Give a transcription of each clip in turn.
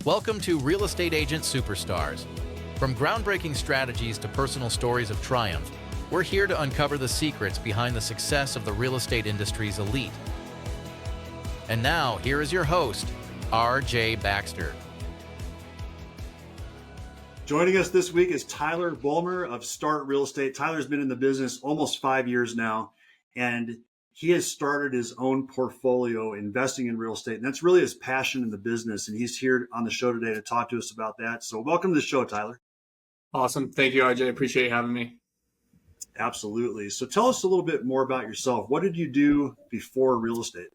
Welcome to Real Estate Agent Superstars. From groundbreaking strategies to personal stories of triumph, we're here to uncover the secrets behind the success of the real estate industry's elite. And now, here is your host, R.J. Baxter. Joining us this week is Tyler Bulmer of Start Real Estate. Tyler's been in the business almost 5 years now, and he has started his own portfolio investing in real estate. And that's really his passion in the business. And he's here on the show today to talk to us about that. So welcome to the show, Tyler. Awesome. Thank you, RJ. Appreciate you having me. Absolutely. So tell us a little bit more about yourself. What did you do before real estate?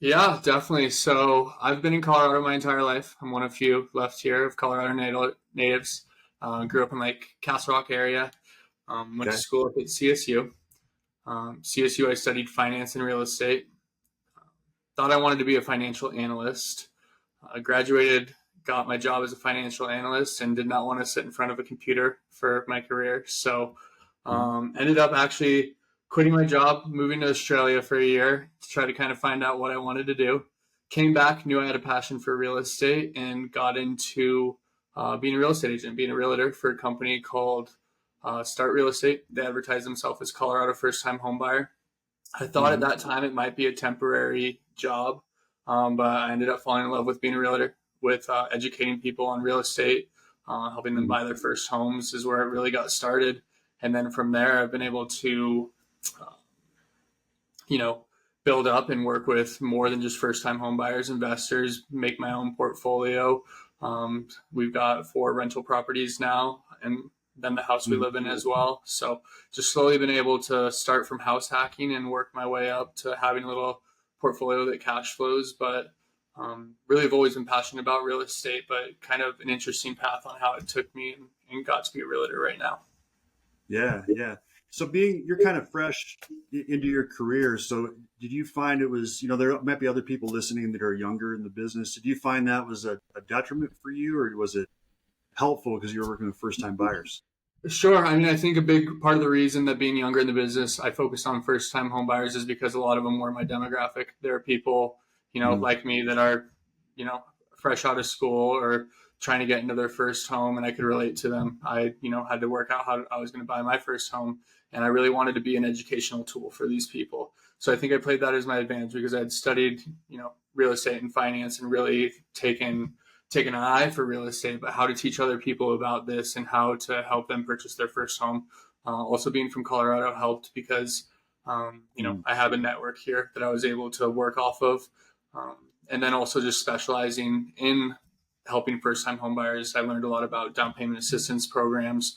Yeah, definitely. So I've been in Colorado my entire life. I'm one of few left here of Colorado natives. Grew up in Castle Rock area. Went to school up at CSU. CSU, I studied finance and real estate. Thought I wanted to be a financial analyst. Graduated, got my job as a financial analyst, and did not want to sit in front of a computer for my career. So ended up actually quitting my job, moving to Australia for a year to try to kind of find out what I wanted to do. Came back, knew I had a passion for real estate, and got into being a real estate agent, being a realtor for a company called Start Real Estate. They advertise themselves as Colorado first-time homebuyer. I thought at that time it might be a temporary job, but I ended up falling in love with being a realtor, with educating people on real estate, helping them buy their first homes is where it really got started. And then from there, I've been able to, build up and work with more than just first-time homebuyers, investors, make my own portfolio. We've got 4 rental properties now, and then the house we live in as well. So just slowly been able to start from house hacking and work my way up to having a little portfolio that cash flows. But really have always been passionate about real estate, but kind of an interesting path on how it took me and got to be a realtor right now. Yeah. So you're kind of fresh into your career. So did you find it was, there might be other people listening that are younger in the business. Did you find that was a detriment for you, or was it helpful because you were working with first-time buyers? Sure. I mean, I think a big part of the reason that being younger in the business, I focused on first-time home buyers is because a lot of them were my demographic. There are people, like me that are, fresh out of school or trying to get into their first home, and I could relate to them. I, had to work out how I was going to buy my first home, and I really wanted to be an educational tool for these people. So I think I played that as my advantage because I had studied, real estate and finance and really taken an eye for real estate, but how to teach other people about this and how to help them purchase their first home. Also being from Colorado helped because, I have a network here that I was able to work off of. And then also just specializing in helping first-time homebuyers. I learned a lot about down payment assistance programs,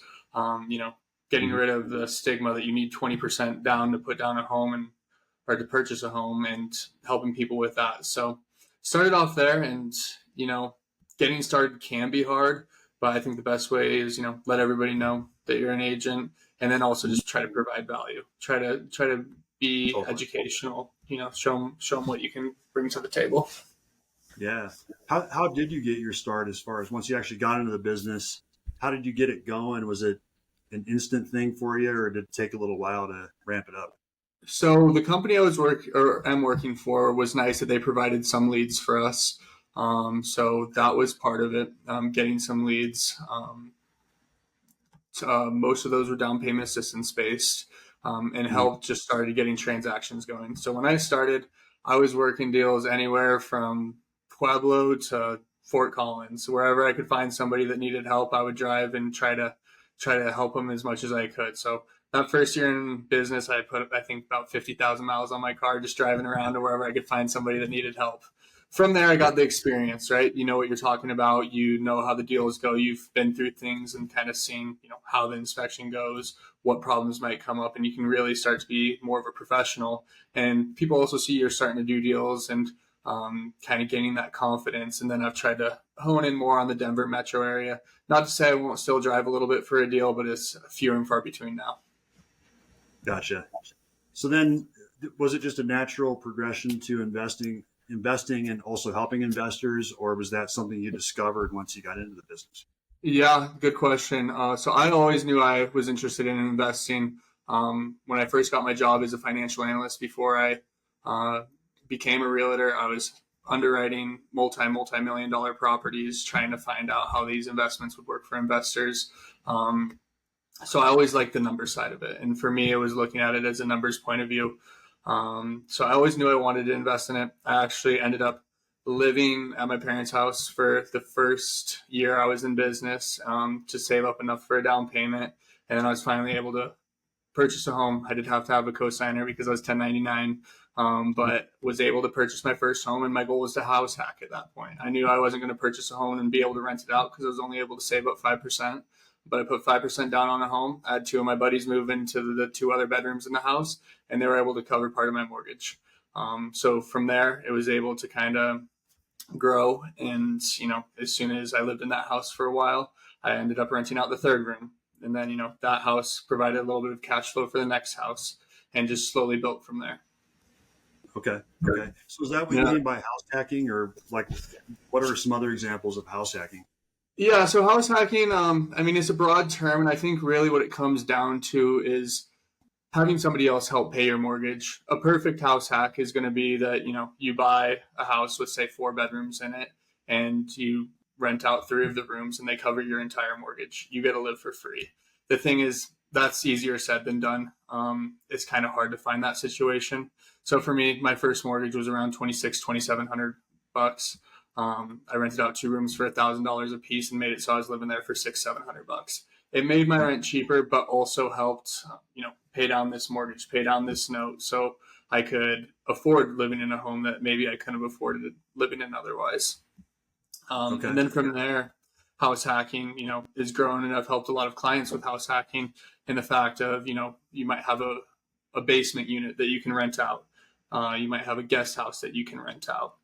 getting rid of the stigma that you need 20% down to put down a home or to purchase a home, and helping people with that. So started off there, and, getting started can be hard, but I think the best way is, let everybody know that you're an agent, and then also just try to provide value. Try to be educational, show them what you can bring to the table. Yeah. How did you get your start as far as once you actually got into the business? How did you get it going? Was it an instant thing for you, or did it take a little while to ramp it up? So the company I was am working for was nice that they provided some leads for us. So that was part of it, getting some leads. Most of those were down payment assistance based, and helped just started getting transactions going. So when I started, I was working deals anywhere from Pueblo to Fort Collins. Wherever I could find somebody that needed help, I would drive and try to help them as much as I could. So that first year in business, I put, I think, about 50,000 miles on my car, just driving around to wherever I could find somebody that needed help. From there, I got the experience, right? You know what you're talking about. You know how the deals go. You've been through things and kind of seen, how the inspection goes, what problems might come up, and you can really start to be more of a professional. And people also see you're starting to do deals and kind of gaining that confidence. And then I've tried to hone in more on the Denver metro area. Not to say I won't still drive a little bit for a deal, but it's few and far between now. Gotcha. So then was it just a natural progression to investing and also helping investors, or was that something you discovered once you got into the business? Yeah, good question. So I always knew I was interested in investing. When I first got my job as a financial analyst, before I became a realtor, I was underwriting multi-million dollar properties, trying to find out how these investments would work for investors. So I always liked the number side of it. And for me, it was looking at it as a numbers point of view. So I always knew I wanted to invest in it. I actually ended up living at my parents' house for the first year I was in business, to save up enough for a down payment. And then I was finally able to purchase a home. I did have to have a cosigner because I was 1099, but was able to purchase my first home. And my goal was to house hack at that point. I knew I wasn't going to purchase a home and be able to rent it out because I was only able to save up 5%. But I put 5% down on a home. I had two of my buddies move into the two other bedrooms in the house, and they were able to cover part of my mortgage. So from there, it was able to kind of grow. And, as soon as I lived in that house for a while, I ended up renting out the third room. And then, that house provided a little bit of cash flow for the next house and just slowly built from there. Okay. So is that what you mean by house hacking, or like what are some other examples of house hacking? Yeah, so house hacking, it's a broad term, and I think really what it comes down to is having somebody else help pay your mortgage. A perfect house hack is going to be that, you buy a house with, say, 4 bedrooms in it, and you rent out 3 of the rooms, and they cover your entire mortgage. You get to live for free. The thing is, that's easier said than done. It's kind of hard to find that situation. So for me, my first mortgage was around $2,700. I rented out 2 rooms for $1,000 a piece and made it so I was living there for $600-700. It made my rent cheaper, but also helped, pay down this mortgage, pay down this note, so I could afford living in a home that maybe I couldn't have afforded living in otherwise. Okay. And then from there, house hacking, is grown, and I've helped a lot of clients with house hacking in the fact of, you might have a basement unit that you can rent out. You might have a guest house that you can rent out.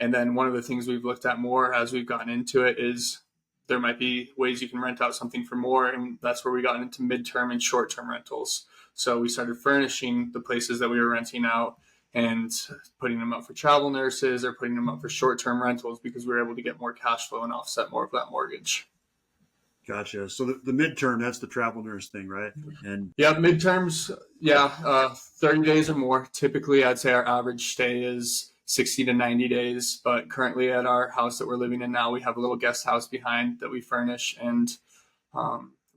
And then one of the things we've looked at more as we've gotten into it is there might be ways you can rent out something for more. And that's where we got into midterm and short-term rentals. So we started furnishing the places that we were renting out and putting them up for travel nurses or putting them up for short-term rentals because we were able to get more cash flow and offset more of that mortgage. Gotcha. So the midterm, that's the travel nurse thing, right? And yeah, midterms, 30 days or more. Typically, I'd say our average stay is 60 to 90 days. But currently at our house that we're living in now, we have a little guest house behind that we furnish and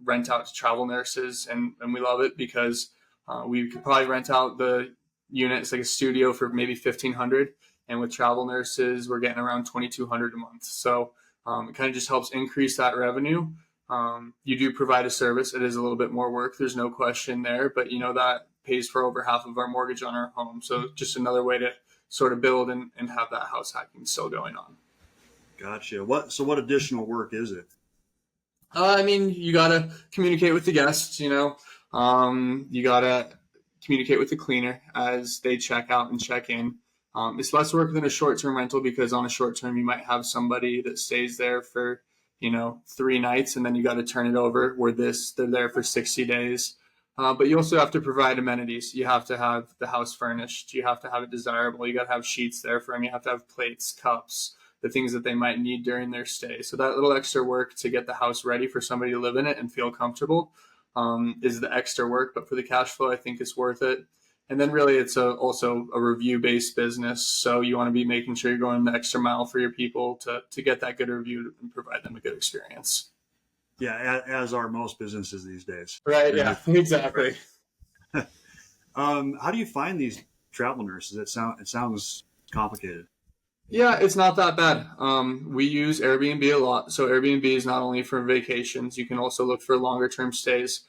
rent out to travel nurses. And we love it because we could probably rent out the unit. It's like a studio for maybe $1,500. And with travel nurses, we're getting around $2,200 a month. So it kind of just helps increase that revenue. You do provide a service. It is a little bit more work. There's no question there. But, that pays for over half of our mortgage on our home. So just another way to sort of build and have that house hacking still going on. Gotcha. What additional work is it? You got to communicate with the guests, you got to communicate with the cleaner as they check out and check in. It's less work than a short-term rental because on a short-term, you might have somebody that stays there for, 3 nights and then you got to turn it over where they're there for 60 days. But you also have to provide amenities. You have to have the house furnished. You have to have it desirable. You got to have sheets there for them. You have to have plates, cups, the things that they might need during their stay. So that little extra work to get the house ready for somebody to live in it and feel comfortable is the extra work. But for the cash flow, I think it's worth it. And then really it's also a review-based business. So you want to be making sure you're going the extra mile for your people to get that good review and provide them a good experience. Yeah, as are most businesses these days. Right, yeah, exactly. How do you find these travel nurses? It sounds complicated. Yeah, it's not that bad. We use Airbnb a lot. So Airbnb is not only for vacations, you can also look for longer term stays.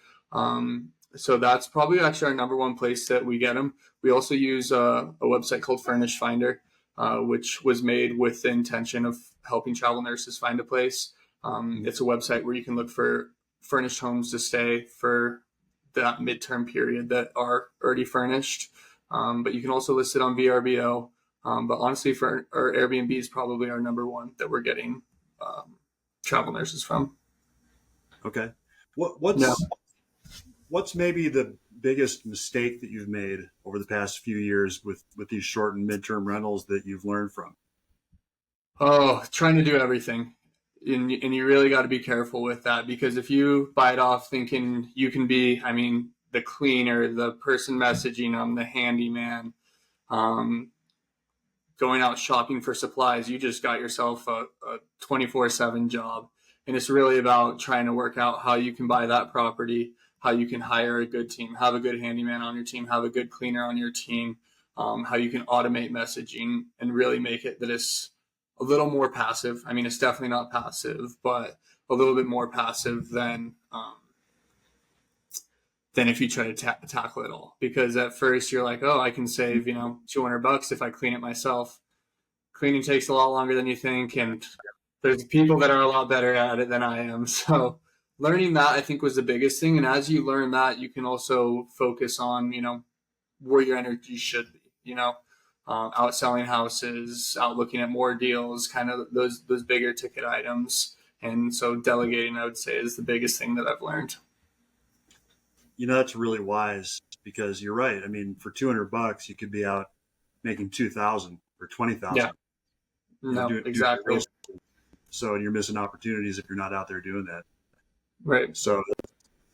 So that's probably actually our number one place that we get them. We also use a website called Furnish Finder, which was made with the intention of helping travel nurses find a place. It's a website where you can look for furnished homes to stay for that midterm period that are already furnished. But you can also list it on VRBO. But honestly, for our Airbnb is probably our number one that we're getting travel nurses from. Okay. What's maybe the biggest mistake that you've made over the past few years with these short and midterm rentals that you've learned from? Oh, trying to do everything. And you really got to be careful with that because if you bite off thinking you can be, the cleaner, the person messaging them, the handyman, go going out shopping for supplies. You just got yourself a 24/7 job. And it's really about trying to work out how you can buy that property, how you can hire a good team, have a good handyman on your team, have a good cleaner on your team, how you can automate messaging and really make it that it's a little more passive. I mean, it's definitely not passive, but a little bit more passive than if you try to tackle it all. Because at first you're like, oh, I can save, $200 if I clean it myself. Cleaning takes a lot longer than you think, and there's people that are a lot better at it than I am. So learning that, I think, was the biggest thing. And as you learn that, you can also focus on, where your energy should be, out selling houses, out looking at more deals, kind of those bigger ticket items. And so delegating, I would say, is the biggest thing that I've learned. That's really wise, because you're right. I mean, for $200, you could be out making 2,000 or 20,000. Yeah. No, exactly. So you're missing opportunities if you're not out there doing that. Right. So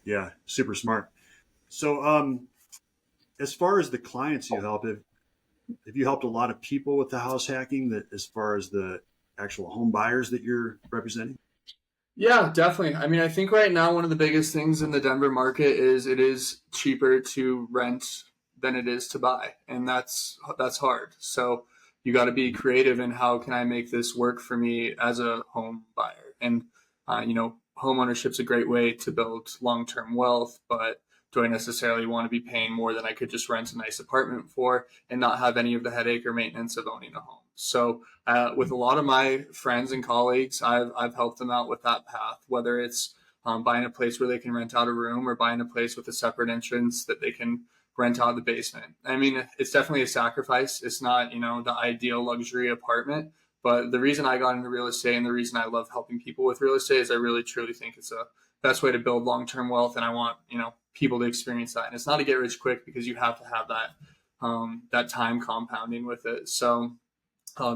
yeah, super smart. So as far as the clients you help, have you helped a lot of people with the house hacking, that as far as the actual home buyers that you're representing? Yeah, definitely. I mean, I think right now one of the biggest things in the Denver market is it is cheaper to rent than it is to buy. And that's hard. So you got to be creative in how can I make this work for me as a home buyer. And, home ownership is a great way to build long-term wealth, but do I necessarily want to be paying more than I could just rent a nice apartment for and not have any of the headache or maintenance of owning a home? So with a lot of my friends and colleagues, I've helped them out with that path, whether it's buying a place where they can rent out a room or buying a place with a separate entrance that they can rent out the basement. I mean, it's definitely a sacrifice. It's not, the ideal luxury apartment. But the reason I got into real estate and the reason I love helping people with real estate is I really, truly think it's a best way to build long-term wealth. And I want, people to experience that. And it's not to get rich quick, because you have to have that time compounding with it. So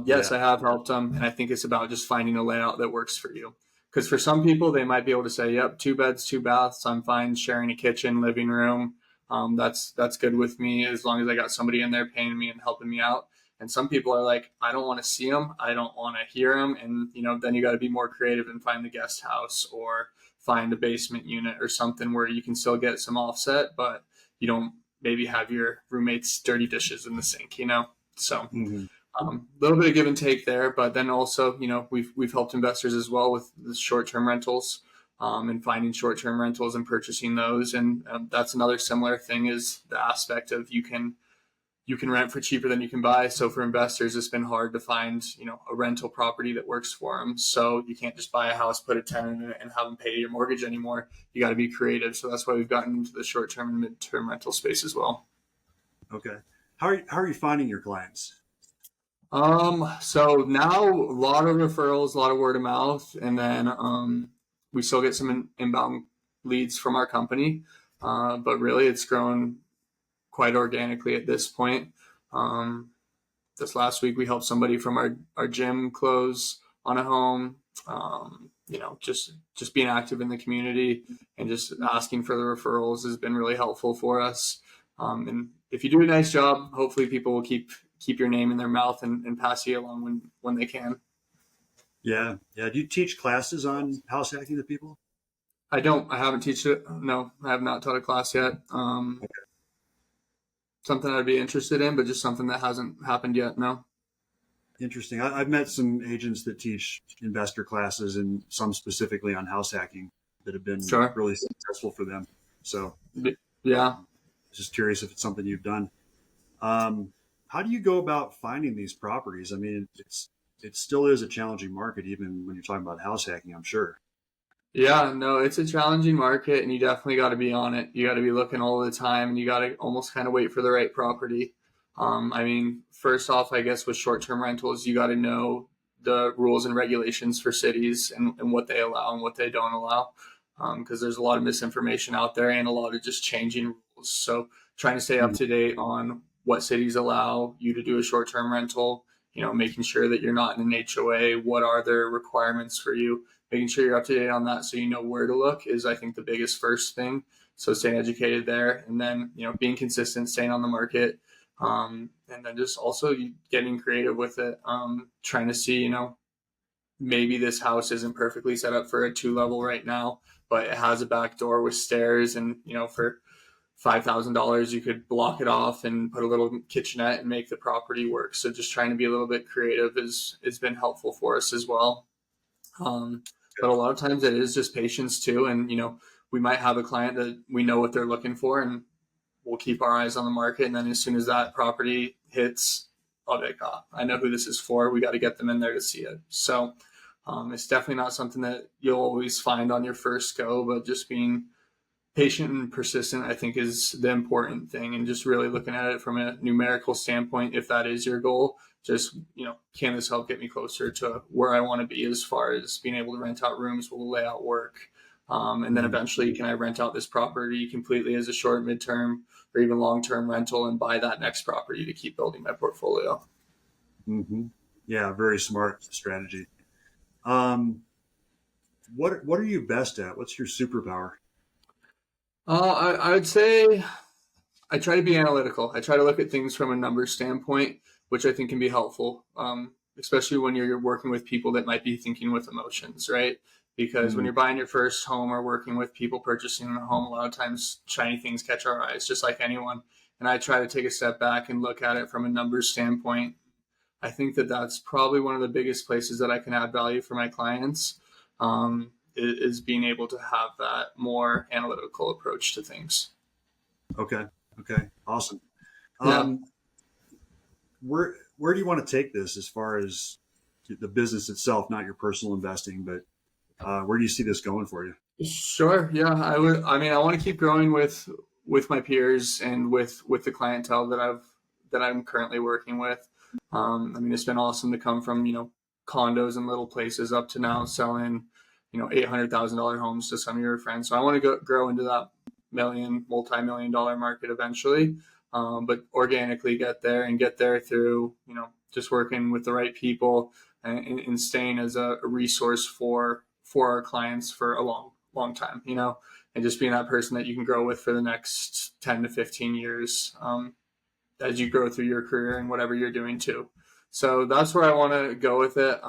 yes, I have helped them. And I think it's about just finding a layout that works for you. Because for some people, they might be able to say, yep, 2 beds, 2 baths. I'm fine sharing a kitchen, living room. That's good with me, as long as I got somebody in there paying me and helping me out. And some people are like, I don't want to see them. I don't want to hear them. And, then you got to be more creative and find the guest house or find a basement unit or something where you can still get some offset, but you don't maybe have your roommate's dirty dishes in the sink, So a little bit of give and take there. But then also, we've helped investors as well with the short-term rentals and finding short-term rentals and purchasing those. And that's another similar thing, is the aspect of you can rent for cheaper than you can buy. So for investors, it's been hard to find, a rental property that works for them. So you can't just buy a house, put a tenant in it, and have them pay your mortgage anymore. You got to be creative. So that's why we've gotten into the short-term and mid-term rental space as well. Okay. How are you finding your clients? So now a lot of referrals, a lot of word of mouth, and then we still get some inbound leads from our company. But really it's grown quite organically at this point. This last week we helped somebody from our gym close on a home. Just being active in the community and just asking for the referrals has been really helpful for us. And if you do a nice job, hopefully people will keep your name in their mouth and pass you along when they can. Yeah. Do you teach classes on house hacking to people? I don't. I haven't taught it. No, I have not taught a class yet. Okay. Something I'd be interested in, but just something that hasn't happened yet. No. Interesting. I've met some agents that teach investor classes, and some specifically on house hacking, that have been really successful for them. So yeah, just curious if it's something you've done. How do you go about finding these properties? I mean, it still is a challenging market, even when you're talking about house hacking, I'm sure. Yeah, no, it's a challenging market, and you definitely got to be on it. You got to be looking all the time, and you got to almost kind of wait for the right property. I mean, first off, I guess with short-term rentals, you got to know the rules and regulations for cities and what they allow and what they don't allow, because there's a lot of misinformation out there and a lot of just changing rules. So trying to stay up to date on what cities allow you to do a short-term rental, making sure that you're not in an HOA, what are their requirements for you, making sure you're up to date on that so you know where to look is, I think, the biggest first thing. So staying educated there, and then, being consistent, staying on the market, And then just also getting creative with it, trying to see, maybe this house isn't perfectly set up for a 2-level right now, but it has a back door with stairs, and for $5,000 you could block it off and put a little kitchenette and make the property work. So just trying to be a little bit creative has been helpful for us as well. But a lot of times it is just patience too, and we might have a client that we know what they're looking for, and we'll keep our eyes on the market, and then as soon as that property hits, I'll be like, I know who this is for. We got to get them in there to see it. So it's definitely not something that you'll always find on your first go, but just being patient and persistent, I think, is the important thing, and just really looking at it from a numerical standpoint. If that is your goal, just, can this help get me closer to where I want to be as far as being able to rent out rooms, will lay out work, and then eventually, can I rent out this property completely as a short, midterm, or even long-term rental, and buy that next property to keep building my portfolio? Mm-hmm. Yeah, very smart strategy. What are you best at? What's your superpower? I would say I try to be analytical. I try to look at things from a numbers standpoint, which I think can be helpful, especially when you're working with people that might be thinking with emotions, right? Because when you're buying your first home or working with people purchasing a home, a lot of times shiny things catch our eyes, just like anyone. And I try to take a step back and look at it from a numbers standpoint. I think that that's probably one of the biggest places that I can add value for my clients, is being able to have that more analytical approach to things. Okay. Awesome. Yeah. Where do you want to take this as far as the business itself, not your personal investing, but where do you see this going for you? Sure. Yeah, I would. I mean, I want to keep growing with my peers and with the clientele that I'm currently working with. I mean, it's been awesome to come from condos and little places up to now selling $800,000 homes to some of your friends. So I want to grow into that multi-million-dollar market eventually, but organically get there through just working with the right people, and staying as a resource for our clients for a long time, and just being that person that you can grow with for the next 10 to 15 years, as you grow through your career and whatever you're doing too. So that's where I want to go with it.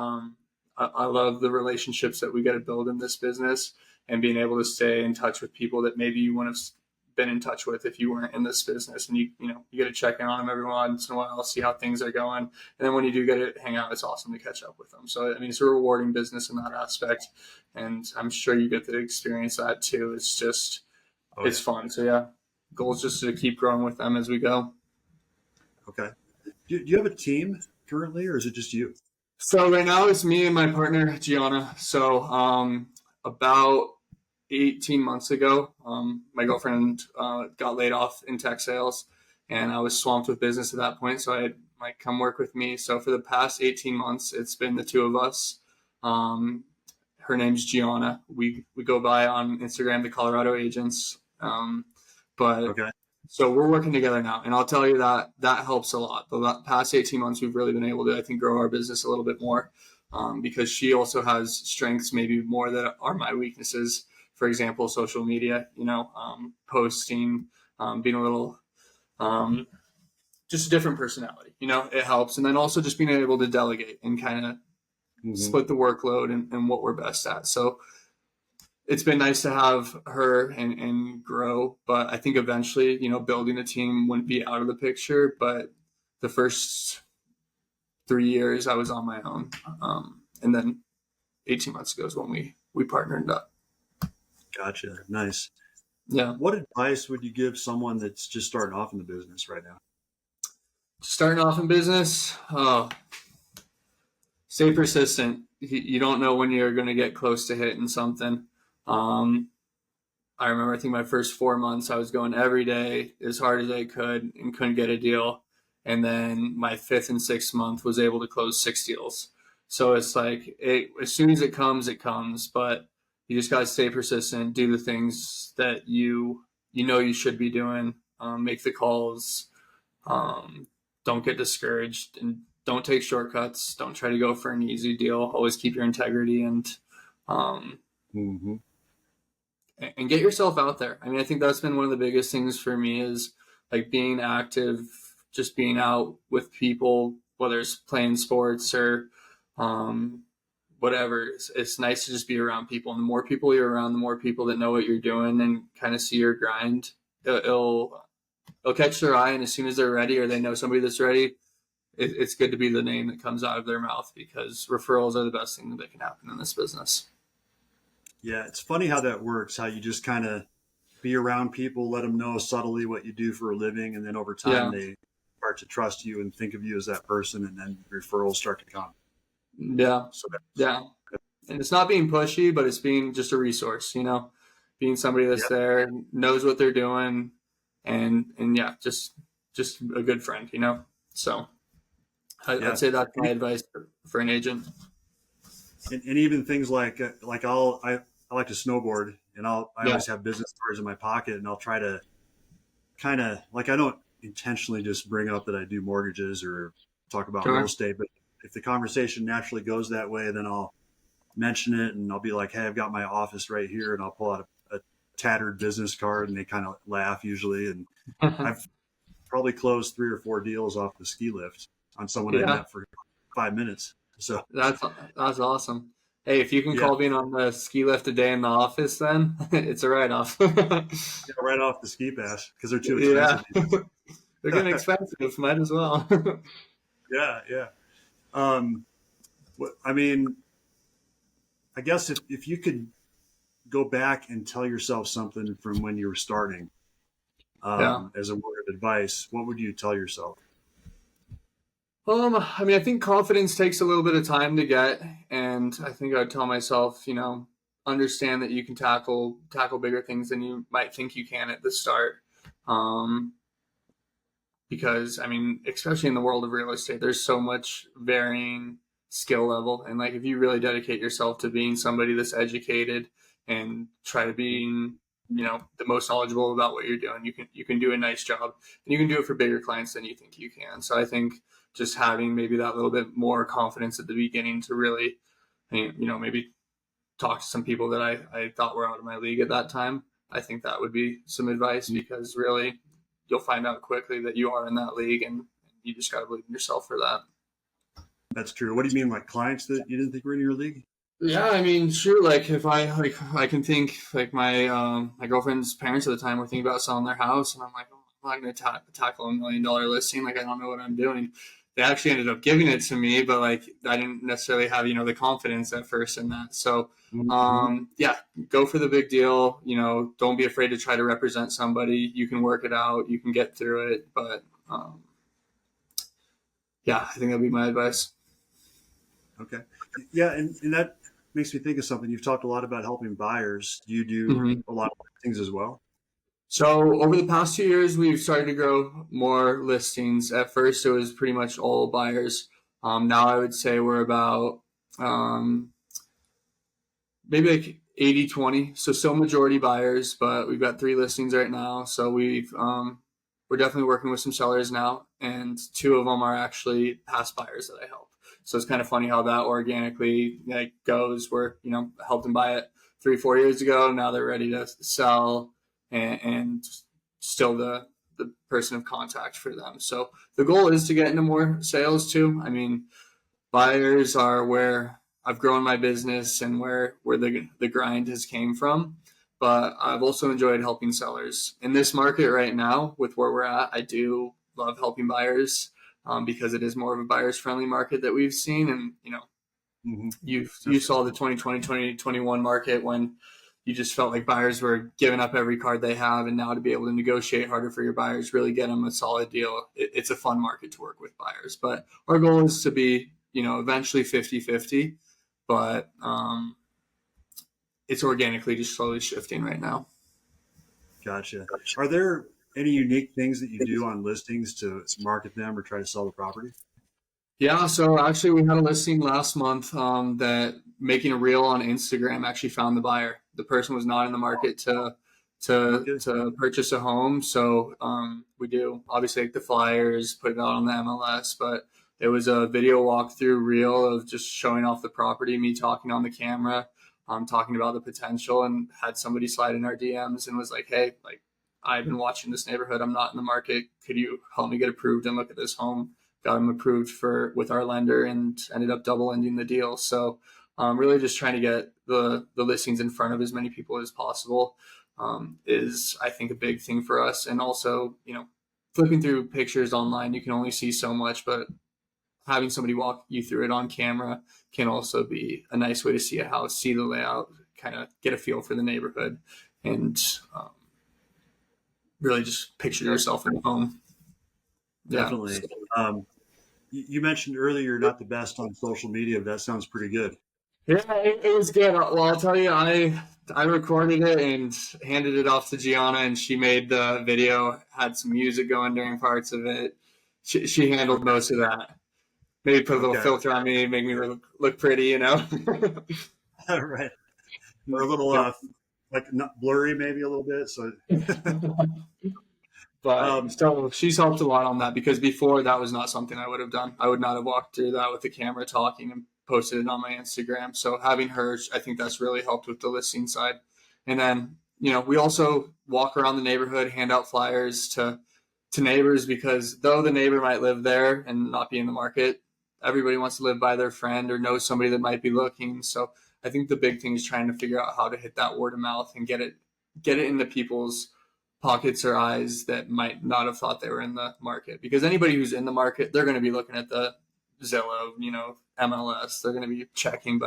I love the relationships that we get to build in this business, and being able to stay in touch with people that maybe you wouldn't have been in touch with if you weren't in this business. And you get to check in on them every once in a while, see how things are going. And then when you do get to hang out, it's awesome to catch up with them. So, I mean, it's a rewarding business in that aspect. And I'm sure you get to experience that too. It's just, it's fun. So yeah, goal is just to keep growing with them as we go. Okay. Do you have a team currently, or is it just you? So right now it's me and my partner, Gianna. So about 18 months ago, my girlfriend got laid off in tech sales, and I was swamped with business at that point. So I had come work with me. So for the past 18 months, it's been the two of us. Her name's Gianna. We go by on Instagram, the Colorado Agents. But so we're working together now, and I'll tell you that helps a lot. The past 18 months, we've really been able to, I think, grow our business a little bit more, because she also has strengths maybe more that are my weaknesses. For example, social media, posting, being a little, just a different personality, it helps. And then also just being able to delegate and kind of split the workload and what we're best at. So it's been nice to have her and grow, but I think eventually, building a team wouldn't be out of the picture. But the first 3 years I was on my own. And then 18 months ago is when we partnered up. Gotcha. Nice. Yeah. What advice would you give someone that's just starting off in the business right now? Starting off in business, stay persistent. You don't know when you're going to get close to hitting something. I remember, I think my first 4 months, I was going every day as hard as I could and couldn't get a deal. And then my 5th and 6th month was able to close 6 deals. So it's like, as soon as it comes, but you just got to stay persistent, do the things that you should be doing, make the calls, don't get discouraged, and don't take shortcuts. Don't try to go for an easy deal. Always keep your integrity and and get yourself out there. I mean, I think that's been one of the biggest things for me, is like being active, just being out with people, whether it's playing sports or whatever. It's nice to just be around people. And the more people you're around, the more people that know what you're doing and kind of see your grind, it'll catch their eye. And as soon as they're ready or they know somebody that's ready, it's good to be the name that comes out of their mouth, because referrals are the best thing that can happen in this business. Yeah, it's funny how that works, how you just kind of be around people, let them know subtly what you do for a living, and then over time they start to trust you and think of you as that person, and then referrals start to come. Yeah. So And it's not being pushy, but it's being just a resource, being somebody that's there, knows what they're doing, and yeah, just a good friend, So I'd say that's my advice for an agent. And even things like I like to snowboard, and I always have business cards in my pocket, and I'll try to kind of like, I don't intentionally just bring up that I do mortgages or talk about real estate, but if the conversation naturally goes that way, then I'll mention it, and I'll be like, hey, I've got my office right here, and I'll pull out a tattered business card, and they kind of laugh usually. And I've probably closed 3 or 4 deals off the ski lift on someone I met for 5 minutes. So that's awesome. Hey, if you can call being on the ski lift a day in the office, then it's a write-off. Right off the ski pass, because they're too expensive. Yeah. They're getting expensive. Might as well. Yeah. I mean, I guess if you could go back and tell yourself something from when you were starting, as a word of advice, what would you tell yourself? I mean, I think confidence takes a little bit of time to get, and I think I'd tell myself, understand that you can tackle bigger things than you might think you can at the start. Because I mean, especially in the world of real estate, there's so much varying skill level, and like if you really dedicate yourself to being somebody that's educated and try to being the most knowledgeable about what you're doing, you can do a nice job, and you can do it for bigger clients than you think you can. So I think just having maybe that little bit more confidence at the beginning to really, maybe talk to some people that I thought were out of my league at that time. I think that would be some advice, because really you'll find out quickly that you are in that league, and you just got to believe in yourself for that. That's true. What do you mean, like clients that you didn't think were in your league? Yeah, I mean, sure. Like if I can think like my girlfriend's parents at the time were thinking about selling their house, and I'm like, I'm not going to tackle $1 million listing. Like I don't know what I'm doing. They actually ended up giving it to me, but like I didn't necessarily have the confidence at first in that. So go for the big deal. Don't be afraid to try to represent somebody. You can work it out. You can get through it. But I think that'd be my advice. Okay. Yeah, and that makes me think of something. You've talked a lot about helping buyers. Do you do a lot of things as well? So over the past 2 years, we've started to grow more listings. At first, it was pretty much all buyers. Now I would say we're about maybe like 80-20. So still majority buyers, but we've got 3 listings right now. So we're definitely working with some sellers now, and 2 of them are actually past buyers that I help. So it's kind of funny how that organically goes. Where helped them buy it 3-4 years ago. Now they're ready to sell, and still the person of contact for them. So the goal is to get into more sales too. I mean, buyers are where I've grown my business and where the grind has came from. But I've also enjoyed helping sellers in this market right now. With where we're at, I do love helping buyers. Because it is more of a buyer's friendly market that we've seen. And, you saw the 2020, 2021 market when you just felt like buyers were giving up every card they have. And now to be able to negotiate harder for your buyers, really get them a solid deal. It's a fun market to work with buyers. But our goal is to be, eventually 50-50. But it's organically just slowly shifting right now. Gotcha. Are there any unique things that you do on listings to market them or try to sell the property? Yeah, so actually we had a listing last month that making a reel on Instagram actually found the buyer. The person was not in the market to purchase a home. So we do obviously like the flyers, put it out on the MLS, but it was a video walkthrough reel of just showing off the property, me talking on the camera, talking about the potential, and had somebody slide in our DMs and was like, hey, like, I've been watching this neighborhood. I'm not in the market. Could you help me get approved and look at this home? Got him approved with our lender and ended up double ending the deal. So really just trying to get the listings in front of as many people as possible is, I think, a big thing for us. And also, flipping through pictures online, you can only see so much, but having somebody walk you through it on camera can also be a nice way to see a house, see the layout, kind of get a feel for the neighborhood, and really just picture yourself in the home. Definitely. You mentioned earlier you're not the best on social media, but that sounds pretty good. Yeah, it was good. Well, I'll tell you, I recorded it and handed it off to Gianna, and she made the video, had some music going during parts of it. She handled most of that. Maybe put a little filter on me, make me look pretty, Right. Or a little, like not blurry, maybe a little bit. So, but so she's helped a lot on that, because before that was not something I would have done. I would not have walked through that with the camera talking and posted it on my Instagram. So having her, I think that's really helped with the listing side. And then, we also walk around the neighborhood, hand out flyers to neighbors, because though the neighbor might live there and not be in the market, everybody wants to live by their friend or know somebody that might be looking. So I think the big thing is trying to figure out how to hit that word of mouth and get it into people's pockets or eyes that might not have thought they were in the market. Because anybody who's in the market, they're going to be looking at the Zillow, MLS. They're going to be checking,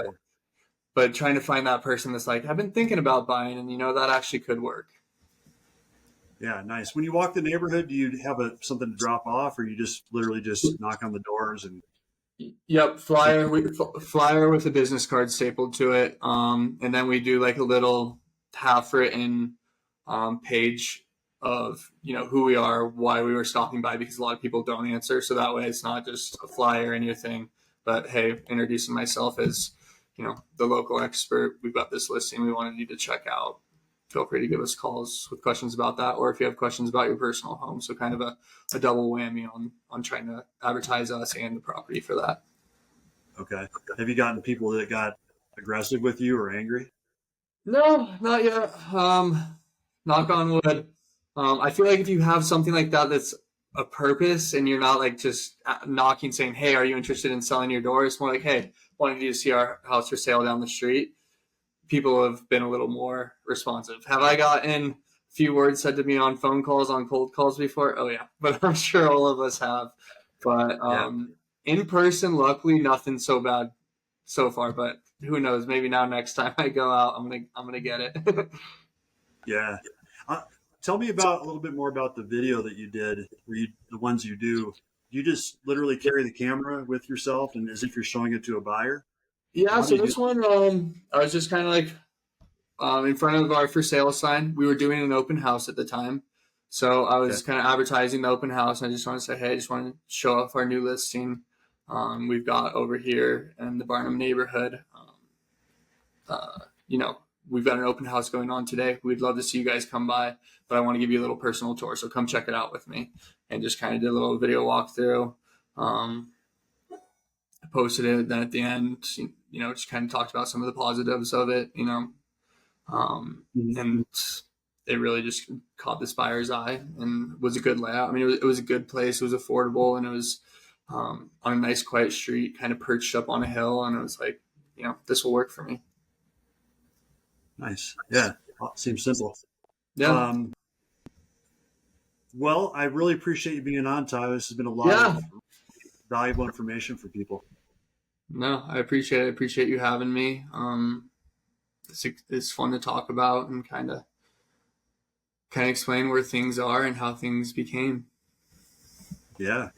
but trying to find that person that's like, I've been thinking about buying, and that actually could work. Yeah, nice. When you walk the neighborhood, do you have something to drop off, or you just literally just knock on the doors and? Yep, flyer with a business card stapled to it, and then we do like a little half-written page of who we are, why we were stopping by, because a lot of people don't answer. So that way, it's not just a flyer or anything, but hey, introducing myself as the local expert. We've got this listing we wanted you to check out. Feel free to give us calls with questions about that, or if you have questions about your personal home. So kind of a double whammy on trying to advertise us and the property for that. Okay. Have you gotten people that got aggressive with you or angry? No, not yet. Knock on wood. I feel like if you have something like that that's a purpose, and you're not like just knocking saying, hey, are you interested in selling your door? It's more like, hey, wanted you to see our house for sale down the street. People have been a little more responsive. Have I gotten a few words said to me on phone calls, on cold calls before? Oh, yeah. But I'm sure all of us have. But in person, luckily, nothing so bad so far. But who knows? Maybe now next time I go out, I'm gonna get it. Yeah. Tell me a little bit more about the video that you did, the ones you do. You just literally carry the camera with yourself, and as if you're showing it to a buyer? Yeah, so this one, I was just kind of like in front of our for sale sign. We were doing an open house at the time. So I was kind of advertising the open house. And I just want to say, hey, I just want to show off our new listing we've got over here in the Barnum neighborhood. We've got an open house going on today. We'd love to see you guys come by, but I want to give you a little personal tour. So come check it out with me. And just kind of did a little video walkthrough. I posted it. Then at the end, just kind of talked about some of the positives of it, and it really just caught this buyer's eye and was a good layout. I mean, it was a good place. It was affordable, and it was on a nice, quiet street, kind of perched up on a hill. And it was like, this will work for me. Nice. Yeah. Seems simple. Yeah. Well, I really appreciate you being on, Tyler. This has been a lot of valuable information for people. No, I appreciate it. I appreciate you having me. It's fun to talk about and kind of explain where things are and how things became. Yeah.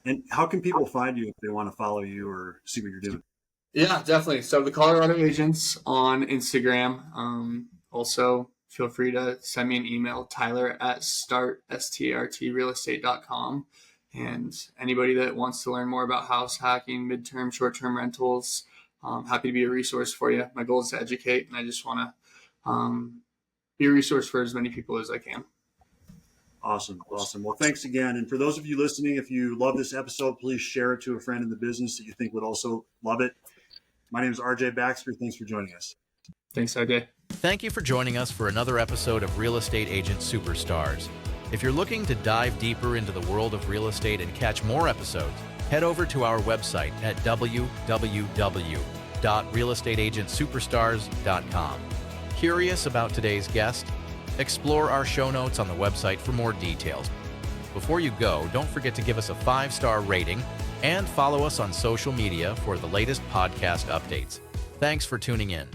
And how can people find you if they want to follow you or see what you're doing? Yeah, definitely. So the Colorado Agents on Instagram. Also, feel free to send me an email, tyler@startrealestate.com. And anybody that wants to learn more about house hacking, midterm, short-term rentals, happy to be a resource for you. My goal is to educate, and I just want to be a resource for as many people as I can. Awesome. Well, thanks again. And for those of you listening, if you love this episode, please share it to a friend in the business that you think would also love it. My name is RJ Baxter. Thanks for joining us. Thanks, RJ. Thank you for joining us for another episode of Real Estate Agent Superstars. If you're looking to dive deeper into the world of real estate and catch more episodes, head over to our website at www.realestateagentsuperstars.com. Curious about today's guest? Explore our show notes on the website for more details. Before you go, don't forget to give us a 5-star rating and follow us on social media for the latest podcast updates. Thanks for tuning in.